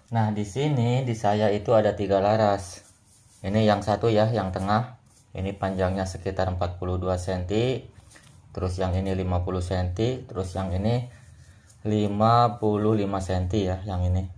Nah, di sini di saya itu ada 3 laras. Ini yang satu ya, yang tengah. Ini panjangnya sekitar 42 cm. Terus yang ini 50 cm, terus yang ini 55 cm ya, yang ini.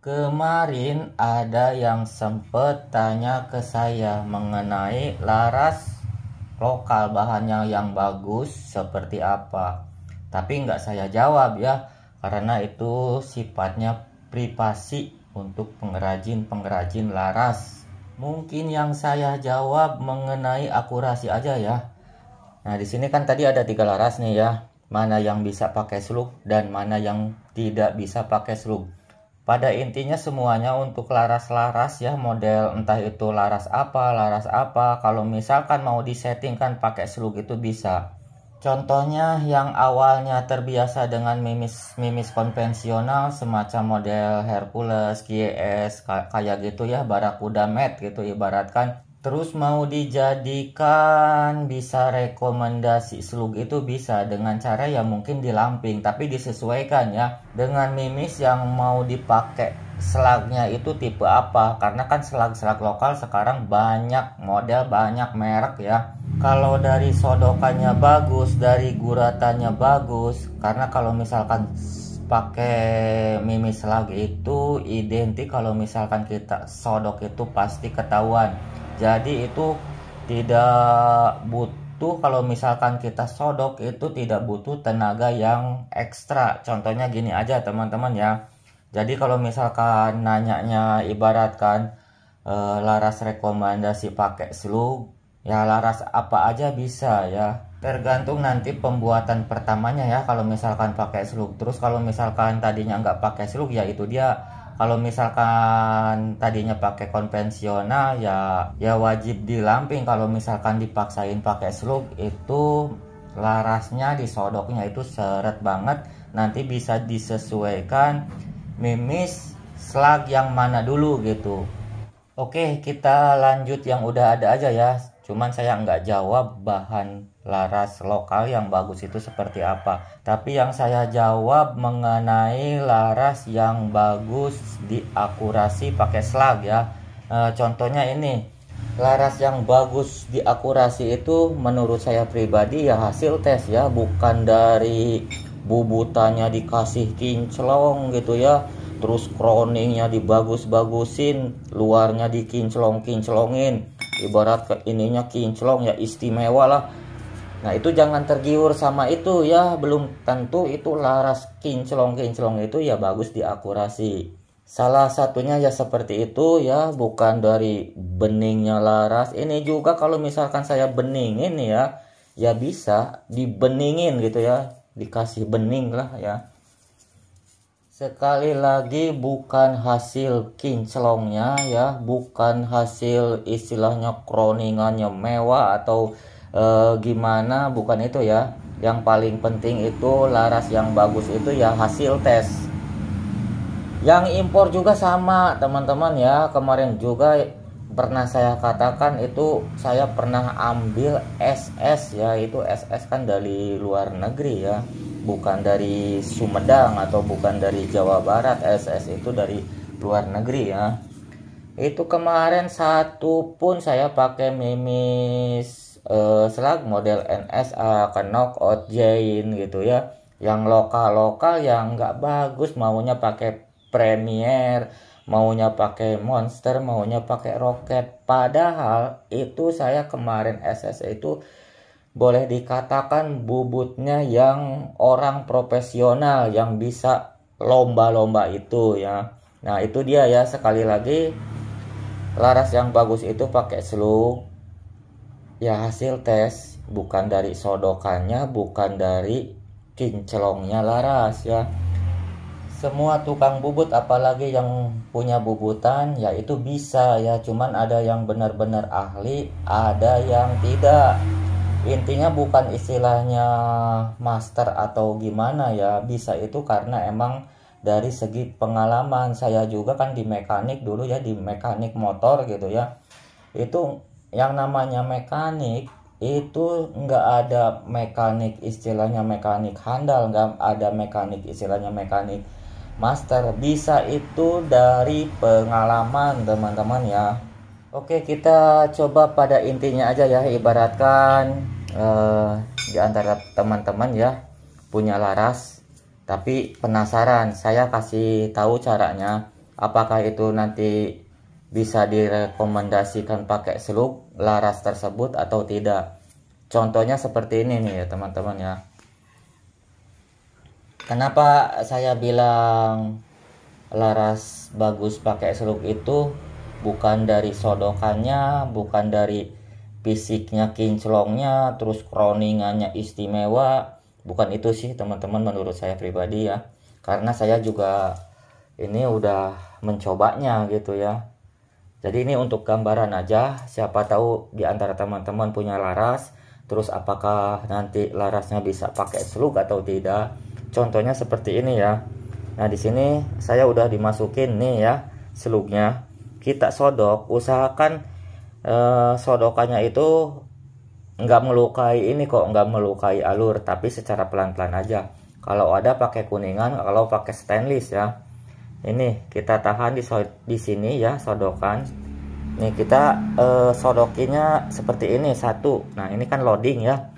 Kemarin ada yang sempet tanya ke saya mengenai laras lokal bahannya yang bagus seperti apa. Tapi nggak saya jawab ya, karena itu sifatnya privasi untuk pengrajin-pengrajin laras. Mungkin yang saya jawab mengenai akurasi aja ya. Nah, di sini kan tadi ada 3 laras nih ya. Mana yang bisa pakai slug dan mana yang tidak bisa pakai slug. Pada intinya semuanya untuk laras-laras ya, model entah itu laras apa, kalau misalkan mau disettingkan pakai slug itu bisa. Contohnya yang awalnya terbiasa dengan mimis konvensional semacam model Hercules, GS kayak gitu ya, Barakuda Mat gitu ibaratkan. Terus mau dijadikan bisa rekomendasi slug itu bisa dengan cara ya mungkin dilamping, tapi disesuaikan ya dengan mimis yang mau dipakai selagnya itu tipe apa, karena kan selag-selag lokal sekarang banyak model, banyak merek ya. Kalau dari sodokannya bagus, dari guratannya bagus, karena kalau misalkan pakai mimis selag itu identik kalau misalkan kita sodok itu pasti ketahuan. Jadi itu tidak butuh, kalau misalkan kita sodok itu tidak butuh tenaga yang ekstra. Contohnya gini aja teman-teman ya. Jadi kalau misalkan nanyanya ibaratkan laras rekomendasi pakai slug, ya laras apa aja bisa ya. Tergantung nanti pembuatan pertamanya ya kalau misalkan pakai slug. Terus kalau misalkan tadinya nggak pakai slug ya itu dia. Kalau misalkan tadinya pakai konvensional ya wajib dilamping. Kalau misalkan dipaksain pakai slug itu larasnya disodoknya itu seret banget. Nanti bisa disesuaikan mimis slag yang mana dulu gitu. Oke, kita lanjut yang udah ada aja ya. Cuman saya nggak jawab bahan laras lokal yang bagus itu seperti apa. Tapi yang saya jawab mengenai laras yang bagus diakurasi pakai slag ya. Contohnya ini, laras yang bagus diakurasi itu menurut saya pribadi ya hasil tes ya. Bukan dari bubutannya dikasih kinclong gitu ya. Terus kroningnya dibagus-bagusin, luarnya dikinclong-kinclongin, ibarat ke ininya kinclong ya istimewa lah. Nah itu jangan tergiur sama itu ya, belum tentu itu laras kinclong-kinclong itu ya bagus diakurasi. Salah satunya ya seperti itu ya, bukan dari beningnya laras. Ini juga kalau misalkan saya beningin ya bisa dibeningin gitu ya, dikasih bening lah ya. Sekali lagi bukan hasil kinclongnya ya, bukan hasil istilahnya kroningannya mewah atau gimana, bukan itu ya. Yang paling penting itu laras yang bagus itu ya hasil tes. Yang impor juga sama teman-teman ya, kemarin juga pernah saya katakan itu saya pernah ambil SS ya, itu SS kan dari luar negeri ya, bukan dari Sumedang atau bukan dari Jawa Barat. SS itu dari luar negeri ya. Itu kemarin satu pun saya pakai mimis slag model NSA, knockout Jain gitu ya, yang lokal-lokal yang nggak bagus, maunya pakai Premier, maunya pakai Monster, maunya pakai Rocket. Padahal itu saya kemarin SS itu boleh dikatakan bubutnya yang orang profesional yang bisa lomba-lomba itu ya. Nah itu dia ya, sekali lagi laras yang bagus itu pakai slug ya, hasil tes, bukan dari sodokannya, bukan dari kinclongnya laras ya. Semua tukang bubut apalagi yang punya bubutan ya itu bisa ya, cuman ada yang benar-benar ahli, ada yang tidak. Intinya bukan istilahnya master atau gimana ya, bisa itu karena emang dari segi pengalaman. Saya juga kan di mekanik dulu ya, di mekanik motor gitu ya, itu yang namanya mekanik itu nggak ada mekanik istilahnya mekanik handal, nggak ada mekanik istilahnya mekanik master, bisa itu dari pengalaman teman-teman ya. Oke, kita coba pada intinya aja ya, ibaratkan di antara teman-teman ya punya laras tapi penasaran, saya kasih tahu caranya. Apakah itu nanti bisa direkomendasikan pakai seluk laras tersebut atau tidak? Contohnya seperti ini nih ya teman-teman ya. Kenapa saya bilang laras bagus pakai seluk itu? Bukan dari sodokannya, bukan dari fisiknya kinclongnya, terus kroningannya istimewa, bukan itu sih teman-teman menurut saya pribadi ya. Karena saya juga ini udah mencobanya gitu ya. Jadi ini untuk gambaran aja, siapa tahu di antara teman-teman punya laras, terus apakah nanti larasnya bisa pakai seluk atau tidak. Contohnya seperti ini ya. Nah, di sini saya udah dimasukin nih ya seluknya. Kita sodok, usahakan sodokannya itu nggak melukai ini kok, nggak melukai alur, tapi secara pelan-pelan aja. Kalau ada pakai kuningan, kalau pakai stainless ya. Ini kita tahan di sini ya sodokan. Nih kita sodokinya seperti ini satu. Nah, ini kan loading ya.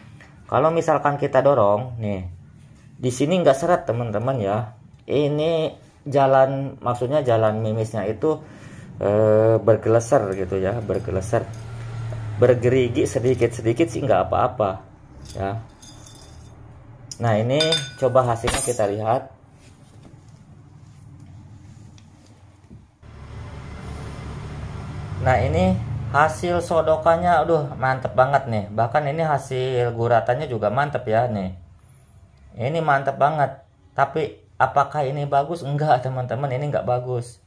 Kalau misalkan kita dorong nih, di sini nggak seret teman-teman ya. Ini jalan, maksudnya jalan mimisnya itu bergeleser gitu ya, bergeleser, bergerigi sedikit-sedikit sih nggak apa-apa ya. Nah, ini coba hasilnya kita lihat. Nah, ini hasil sodokannya aduh mantep banget nih, bahkan ini hasil guratannya juga mantep ya nih. Ini mantep banget. Tapi apakah ini bagus? Enggak teman-teman, ini enggak bagus.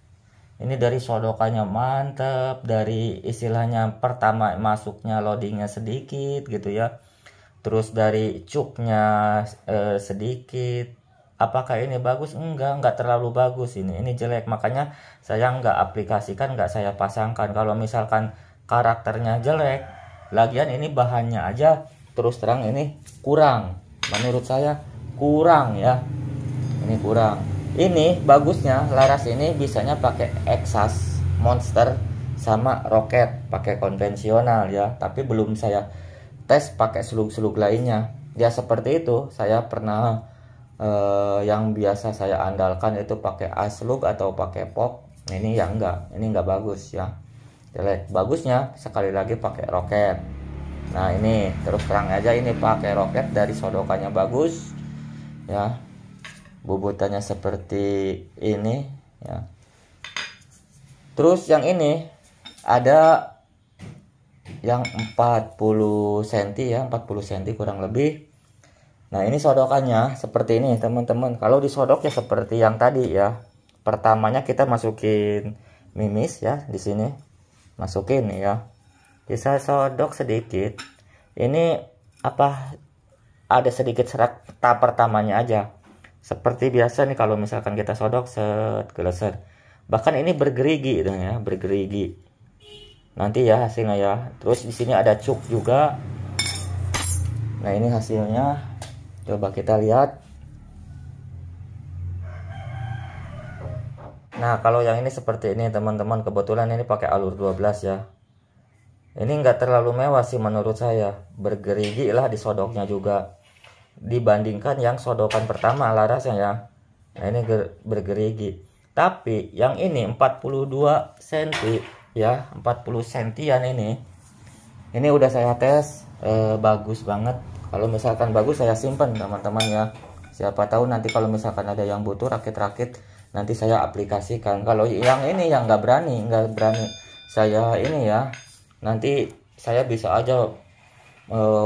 Ini dari sodokannya mantep, dari istilahnya pertama masuknya loadingnya sedikit gitu ya, terus dari cuknya sedikit. Apakah ini bagus? Enggak terlalu bagus. Ini jelek, makanya saya enggak aplikasikan, enggak saya pasangkan. Kalau misalkan karakternya jelek, lagian ini bahannya aja terus terang ini kurang, menurut saya kurang ya. Ini kurang. Ini bagusnya laras ini bisanya pakai Exas, Monster sama Rocket, pakai konvensional ya. Tapi belum saya tes pakai seluk-seluk lainnya. Ya seperti itu. Saya pernah yang biasa saya andalkan itu pakai Asluk atau pakai Pop. Ini ya enggak, ini enggak bagus ya. Jelek. Bagusnya sekali lagi pakai Rocket. Nah, ini terus terang aja ini pakai Rocket, dari sodokannya bagus ya. Bubutannya seperti ini ya. Terus yang ini ada yang 40 cm ya, 40 cm kurang lebih. Nah, ini sodokannya seperti ini teman-teman. Kalau disodok ya seperti yang tadi ya. Pertamanya kita masukin mimis ya di sini. Masukin ya. Bisa sodok sedikit. Ini apa, ada sedikit serat tahap pertamanya aja. Seperti biasa nih kalau misalkan kita sodok set geleser. Bahkan ini bergerigi gitu ya, bergerigi. Nanti ya hasilnya ya. Terus di sini ada cuk juga. Nah, ini hasilnya. Coba kita lihat. Nah, kalau yang ini seperti ini teman-teman, kebetulan ini pakai alur 12 ya. Ini enggak terlalu mewah sih menurut saya. Bergerigi lah di sodoknya juga, dibandingkan yang sodokan pertama larasnya ya. Nah, ini bergerigi. Tapi yang ini 42 cm ya, 40 cm ini. Ini udah saya tes, bagus banget. Kalau misalkan bagus saya simpan teman-teman ya. Siapa tahu nanti kalau misalkan ada yang butuh rakit-rakit, nanti saya aplikasikan. Kalau yang ini yang nggak berani saya ini ya. Nanti saya bisa aja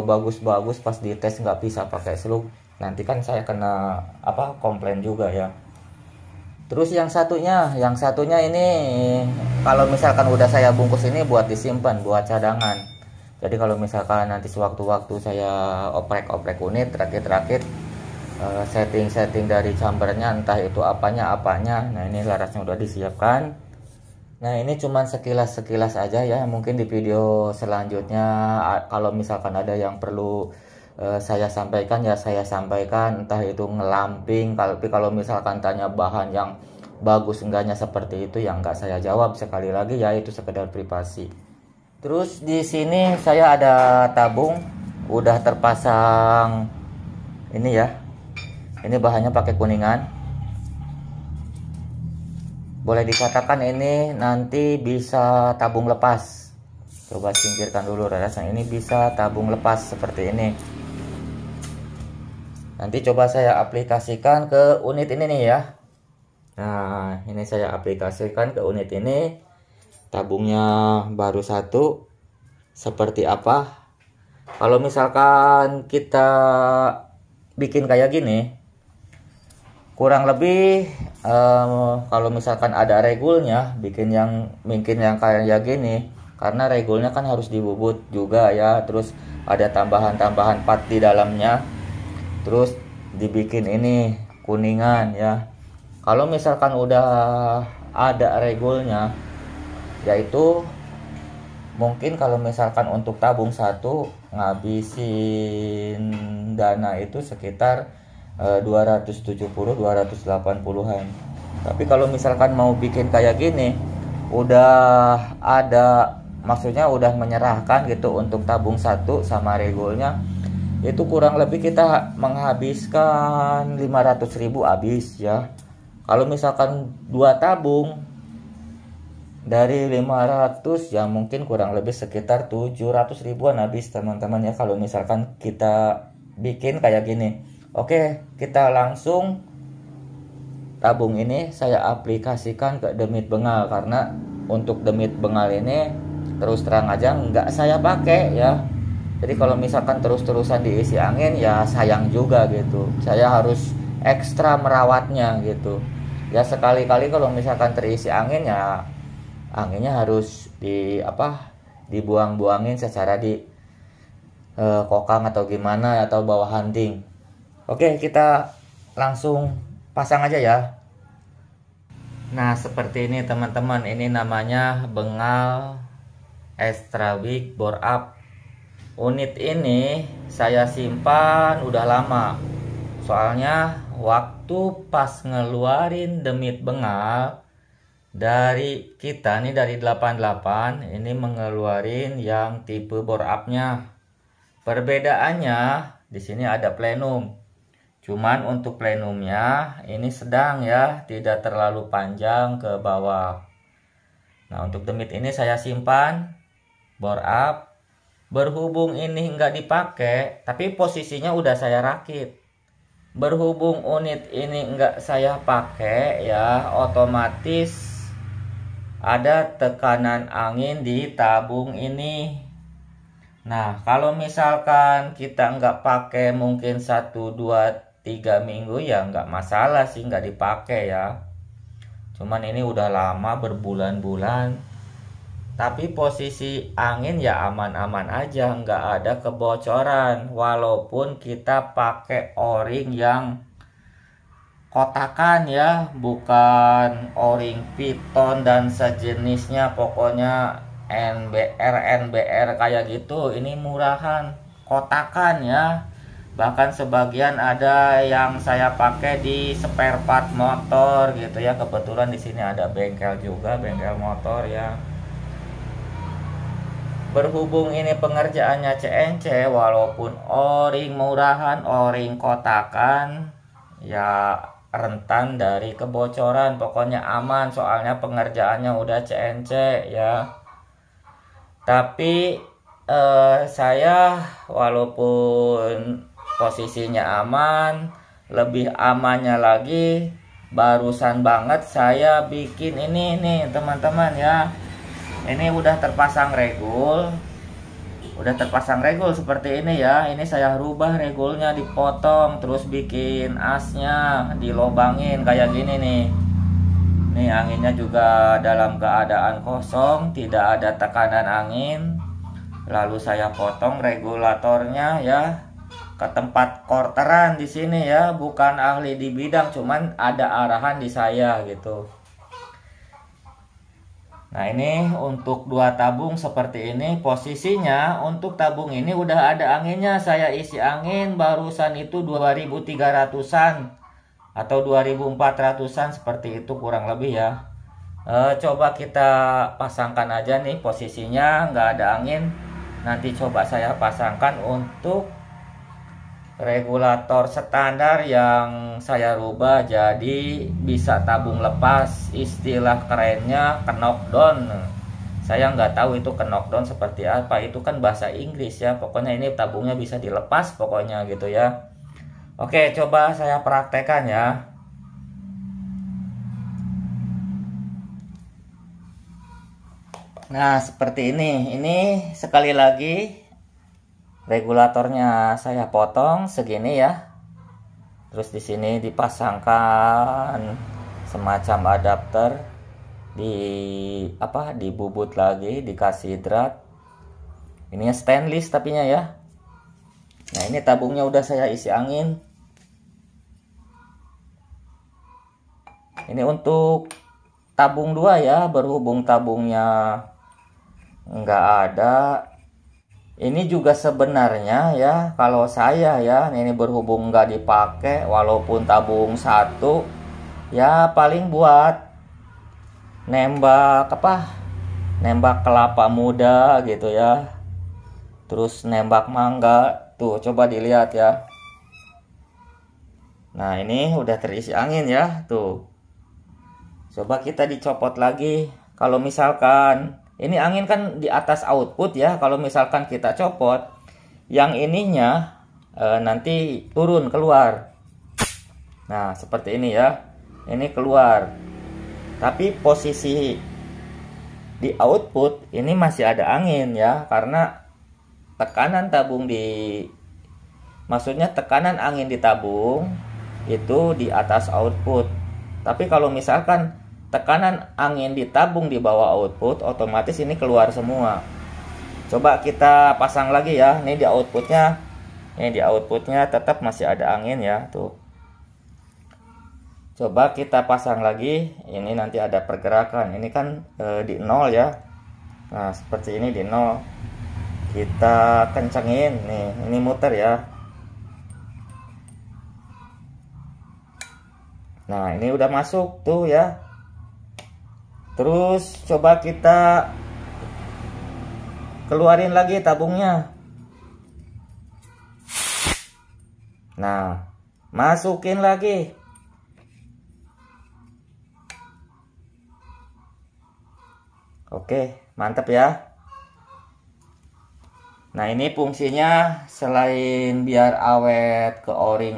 bagus-bagus pas dites nggak bisa pakai seluk, nanti kan saya kena apa, komplain juga ya. Terus yang satunya ini kalau misalkan udah saya bungkus ini buat disimpan, buat cadangan. Jadi kalau misalkan nanti sewaktu-waktu saya oprek-oprek unit, rakit-rakit, setting-setting dari chambernya, entah itu apanya. Nah, ini larasnya udah disiapkan. Nah, ini cuman sekilas-sekilas aja ya. Mungkin di video selanjutnya kalau misalkan ada yang perlu saya sampaikan ya saya sampaikan, entah itu ngelamping. Tapi kalau misalkan tanya bahan yang bagus enggaknya seperti itu yang enggak saya jawab, sekali lagi ya itu sekedar privasi. Terus di sini saya ada tabung udah terpasang ini ya. Ini bahannya pakai kuningan. Boleh dikatakan ini nanti bisa tabung lepas. Coba singkirkan dulu radasan, ini bisa tabung lepas seperti ini. Nanti coba saya aplikasikan ke unit ini nih ya. Nah, ini saya aplikasikan ke unit ini. Tabungnya baru satu. Seperti apa? Kalau misalkan kita bikin kayak gini, kurang lebih kalau misalkan ada regulnya, bikin yang kayak gini, karena regulnya kan harus dibubut juga ya, terus ada tambahan-tambahan part di dalamnya, terus dibikin ini kuningan ya. Kalau misalkan udah ada regulnya, yaitu mungkin kalau misalkan untuk tabung satu ngabisin dana itu sekitar 270-280-an. Tapi kalau misalkan mau bikin kayak gini udah ada, maksudnya udah menyerahkan gitu untuk tabung satu sama regulnya, itu kurang lebih kita menghabiskan 500.000 habis ya. Kalau misalkan dua tabung dari 500 ya mungkin kurang lebih sekitar 700 ribuan habis teman-teman ya, kalau misalkan kita bikin kayak gini. Oke, kita langsung tabung ini saya aplikasikan ke demit bengal, karena untuk demit bengal ini terus terang aja nggak saya pakai ya. Jadi kalau misalkan terus-terusan diisi angin ya sayang juga gitu. Saya harus ekstra merawatnya gitu. Ya sekali-kali kalau misalkan terisi angin ya anginnya harus dibuang-buangin secara di kokang atau gimana, atau bawa hunting. Oke, kita langsung pasang aja ya. Nah, seperti ini teman-teman, ini namanya bengal extra big bore up. Unit ini saya simpan udah lama. Soalnya waktu pas ngeluarin demit bengal dari kita nih, dari 88 ini mengeluarin yang tipe bore up-nya. Perbedaannya di sini ada plenum. Cuman untuk plenumnya ini sedang ya, tidak terlalu panjang ke bawah. Nah, untuk demit ini saya simpan bore up. Berhubung ini nggak dipakai, tapi posisinya udah saya rakit. Berhubung unit ini nggak saya pakai ya, otomatis ada tekanan angin di tabung ini. Nah, kalau misalkan kita nggak pakai mungkin 1, 2, 3 minggu ya nggak masalah sih nggak dipakai ya. Cuman ini udah lama berbulan-bulan, tapi posisi angin ya aman-aman aja, nggak ada kebocoran. Walaupun kita pakai o-ring yang kotakan ya, bukan o-ring piton dan sejenisnya, pokoknya NBR kayak gitu. Ini murahan, kotakan ya. Bahkan sebagian ada yang saya pakai di spare part motor gitu ya. Kebetulan di sini ada bengkel juga, bengkel motor ya. Berhubung ini pengerjaannya CNC, walaupun o-ring murahan, o-ring kotakan, ya rentan dari kebocoran. Pokoknya aman, soalnya pengerjaannya udah CNC ya. Tapi saya walaupun posisinya aman, lebih amannya lagi barusan banget saya bikin ini nih teman-teman ya. Ini udah terpasang regul, seperti ini ya. Ini saya rubah regulnya, dipotong, terus bikin asnya, dilobangin kayak gini nih. Nih anginnya juga dalam keadaan kosong, tidak ada tekanan angin. Lalu saya potong regulatornya ya ke tempat korteran di sini ya. Bukan ahli di bidang, cuman ada arahan di saya gitu. Nah ini untuk 2 tabung seperti ini posisinya. Untuk tabung ini udah ada anginnya, saya isi angin barusan itu 2300-an atau 2400-an seperti itu kurang lebih ya. Coba kita pasangkan aja nih, posisinya nggak ada angin. Nanti coba saya pasangkan untuk regulator standar yang saya rubah jadi bisa tabung lepas, istilah kerennya knockdown. Saya nggak tahu itu knockdown seperti apa, itu kan bahasa Inggris ya. Pokoknya ini tabungnya bisa dilepas pokoknya gitu ya. Oke, coba saya praktekkan ya. Nah seperti ini sekali lagi regulatornya saya potong segini ya. Terus di sini dipasangkan semacam adapter, dibubut lagi, dikasih drat. Ini stainless tapinya ya. Nah ini tabungnya udah saya isi angin. Ini untuk tabung 2 ya, berhubung tabungnya nggak ada. Ini juga sebenarnya ya, kalau saya ya, ini berhubung nggak dipakai, walaupun tabung 1 ya paling buat nembak nembak kelapa muda gitu ya, terus nembak mangga. Tuh coba dilihat ya. Nah ini udah terisi angin ya tuh. Coba kita dicopot lagi. Kalau misalkan ini angin kan di atas output ya, kalau misalkan kita copot yang ininya nanti turun keluar. Nah seperti ini ya, ini keluar. Tapi posisi di output ini masih ada angin ya, karena tekanan tabung maksudnya tekanan angin di tabung itu di atas output. Tapi kalau misalkan tekanan angin di tabung di bawah output, otomatis ini keluar semua. Coba kita pasang lagi ya. Ini di outputnya tetap masih ada angin ya tuh. Coba kita pasang lagi. Ini nanti ada pergerakan. Ini kan di 0 ya. Nah seperti ini di 0. Kita kencengin nih, ini muter ya. Nah ini udah masuk tuh ya. Terus coba kita keluarin lagi tabungnya. Nah masukin lagi. Oke, mantap ya. Nah ini fungsinya selain biar awet ke o-ring,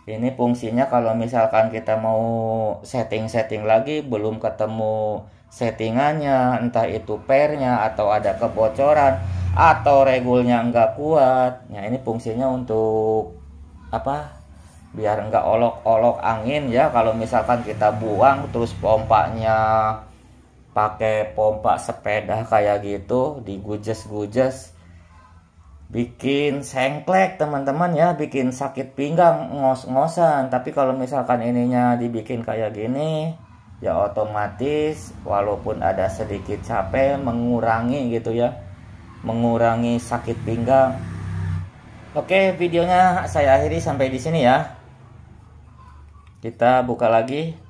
ini fungsinya kalau misalkan kita mau setting lagi belum ketemu settingannya, entah itu pairnya atau ada kebocoran atau regulnya nggak kuat. Nah ini fungsinya untuk biar nggak olok-olok angin ya. Kalau misalkan kita buang terus pompanya pakai pompa sepeda kayak gitu, digujes-gujes, bikin sengklek teman-teman ya, bikin sakit pinggang, ngos-ngosan. Tapi kalau misalkan ininya dibikin kayak gini ya otomatis walaupun ada sedikit capek mengurangi gitu ya, mengurangi sakit pinggang. Oke, videonya saya akhiri sampai di sini ya. Kita buka lagi.